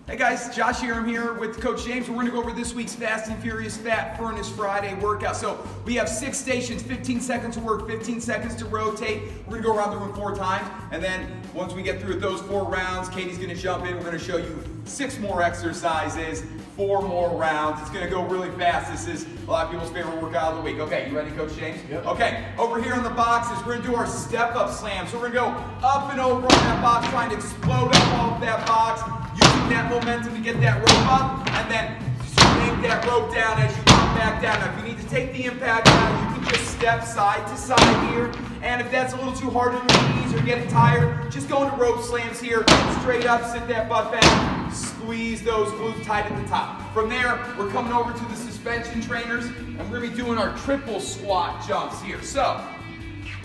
Hey guys, Josh here. I'm here with Coach James. We're going to go over this week's Fast and Furious Fat Furnace Friday workout. So we have 6 stations, 15 seconds to work, 15 seconds to rotate. We're going to go around the room 4 times, and then once we get through those 4 rounds, Katie's going to jump in. We're going to show you 6 more exercises, 4 more rounds. It's going to go really fast. This is a lot of people's favorite workout of the week. Okay, you ready, Coach James? Yep. Okay, over here on the boxes, we're going to do our step-up slam. So we're going to go up and over on that box, trying to explode up off that box, using that momentum to get that rope up, and then swing that rope down as you come back down. Now, if you need to take the impact out, you can just step side to side here. And if that's a little too hard on your knees or getting tired, just go into rope slams here. Straight up, sit that butt back, squeeze those glutes tight at the top. From there, we're coming over to the suspension trainers, and we're going to be doing our triple squat jumps here. So,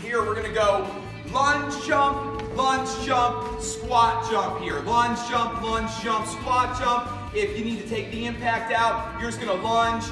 here we're going to go lunge jump, squat jump here. Lunge jump, squat jump. If you need to take the impact out, you're just going to lunge,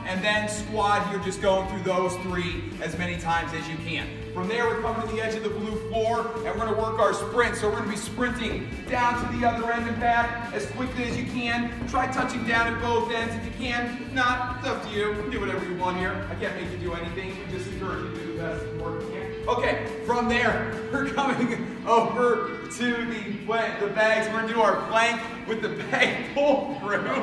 and then squat. You're just going through those 3 as many times as you can. From there, we're coming to the edge of the blue floor, and we're going to work our sprint. So we're going to be sprinting down to the other end and back as quickly as you can. Try touching down at both ends if you can. If not, it's up to you. Do whatever you want here. I can't make you do anything. We just encourage you to do the best work you can. Okay, from there, we're coming over to the bags. We're going to do our plank with the bag pull through.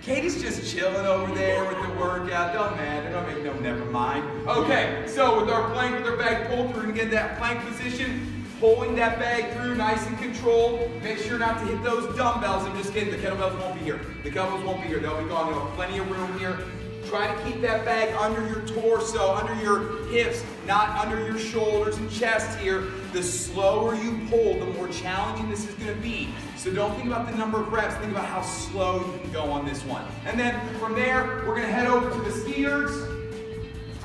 Katie's just chilling over there with the workout. Don't matter. Don't make no, never mind. Okay, so with our plank, with our bag pulled through, we're going to get that plank position, pulling that bag through nice and controlled. Make sure not to hit those dumbbells. I'm just kidding. The kettlebells won't be here. The kettlebells won't be here. They'll be gone. You'll have plenty of room here. Try to keep that bag under your torso, under your hips, not under your shoulders and chest here. The slower you pull, the more challenging this is going to be. So don't think about the number of reps, think about how slow you can go on this one. And then from there, we're going to head over to the skiers.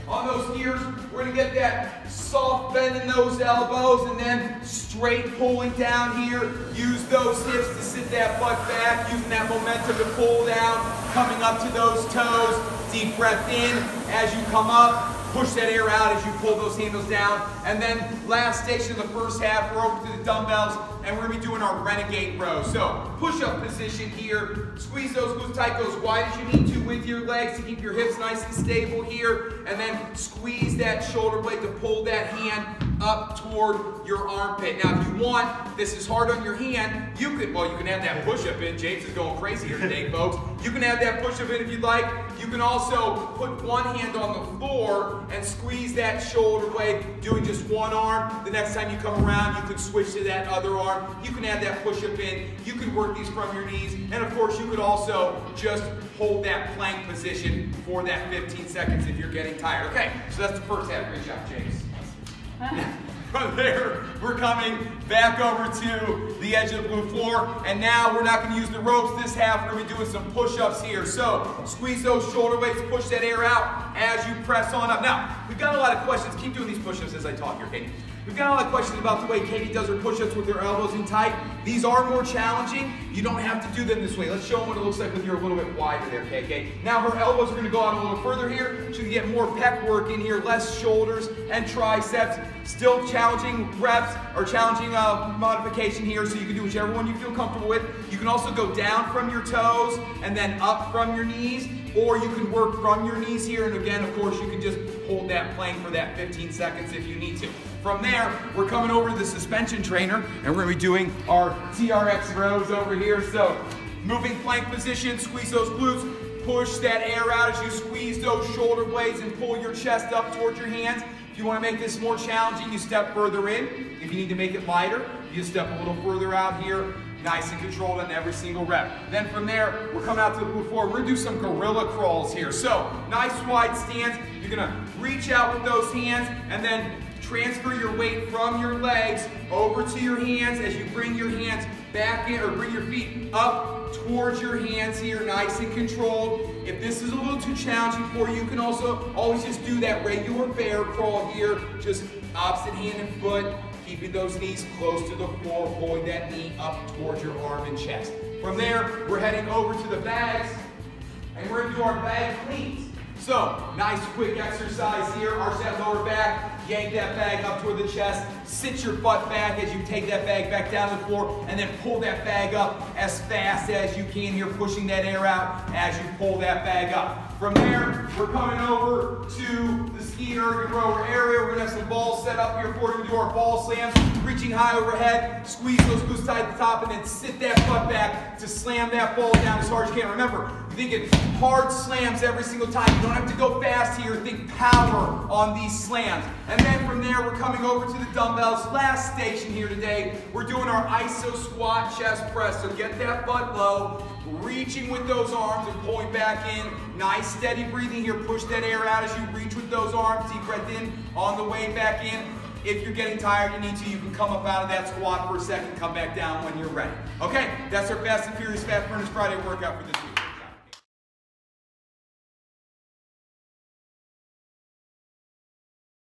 On those skiers, we're going to get that soft bend in those elbows and then straight pulling down here. Use those hips to sit that butt back, using that momentum to pull down, coming up to those toes. Deep breath in as you come up. Push that air out as you pull those handles down. And then last station of the first half, we're over to the dumbbells, and we're going to be doing our renegade row. So push-up position here. Squeeze those glutes tight, go as wide as you need to with your legs to keep your hips nice and stable here. And then squeeze that shoulder blade to pull that hand up toward your armpit. Now, if you want, this is hard on your hand, you can add that push-up in. James is going crazy here today, folks. You can add that push-up in if you'd like. You can also put one hand on the floor and squeeze that shoulder blade, doing just one arm. The next time you come around, you can switch to that other arm. You can add that push-up in. You can work these from your knees. And of course, you could also just hold that plank position for that 15 seconds if you're getting tired. Okay, so that's the first half. Great job, James. From there, we're coming back over to the edge of the blue floor, and now we're not going to use the ropes this half. We're going to be doing some push-ups here. So squeeze those shoulder blades, push that air out as you press on up. Now, we've got a lot of questions. Keep doing these push-ups as I talk here, Katie. We've got a lot of questions about the way Katie does her push-ups with her elbows in tight. These are more challenging. You don't have to do them this way. Let's show them what it looks like when you're a little bit wider there, okay? Now her elbows are going to go out a little further here. She can get more pec work in here, less shoulders and triceps. Still challenging reps or challenging modification here, so you can do whichever one you feel comfortable with. You can also go down from your toes and then up from your knees, or you can work from your knees here. And again, of course, you can just hold that plank for that 15 seconds if you need to. From there, we're coming over to the suspension trainer, and we're going to be doing our TRX rows over here. So, moving plank position, squeeze those glutes, push that air out as you squeeze those shoulder blades and pull your chest up towards your hands. If you want to make this more challenging, you step further in. If you need to make it lighter, you step a little further out here. Nice and controlled on every single rep. Then from there, we're coming out to the blue floor. We're going to do some gorilla crawls here. So, nice wide stance. You're going to reach out with those hands and then transfer your weight from your legs over to your hands as you bring your hands back in, or bring your feet up towards your hands here, nice and controlled. If this is a little too challenging for you, you can also always just do that regular bear crawl here, just opposite hand and foot, keeping those knees close to the floor, pulling that knee up towards your arm and chest. From there, we're heading over to the bags, and we're going to do our bag cleans. So, nice quick exercise here, arch that lower back, yank that bag up toward the chest, sit your butt back as you take that bag back down to the floor, and then pull that bag up as fast as you can here, pushing that air out as you pull that bag up. From there, we're coming over to the ski erg and rower area. We're gonna have some balls set up here for you to do our ball slams, reaching high overhead, squeeze those glutes tight at the top, and then sit that butt back to slam that ball down as hard as you can. Remember, you're thinking hard slams every single time. You don't have to go fast here. Think power on these slams. And then from there, we're coming over to the dumbbells. Last station here today, we're doing our iso squat chest press. So get that butt low, reaching with those arms and pulling back in. Nice steady breathing here. Push that air out as you reach with those arms. Deep breath in on the way back in. If you're getting tired, you need to, you can come up out of that squat for a second, come back down when you're ready. Okay, that's our Fast and Furious Fat Burners Friday workout for this week.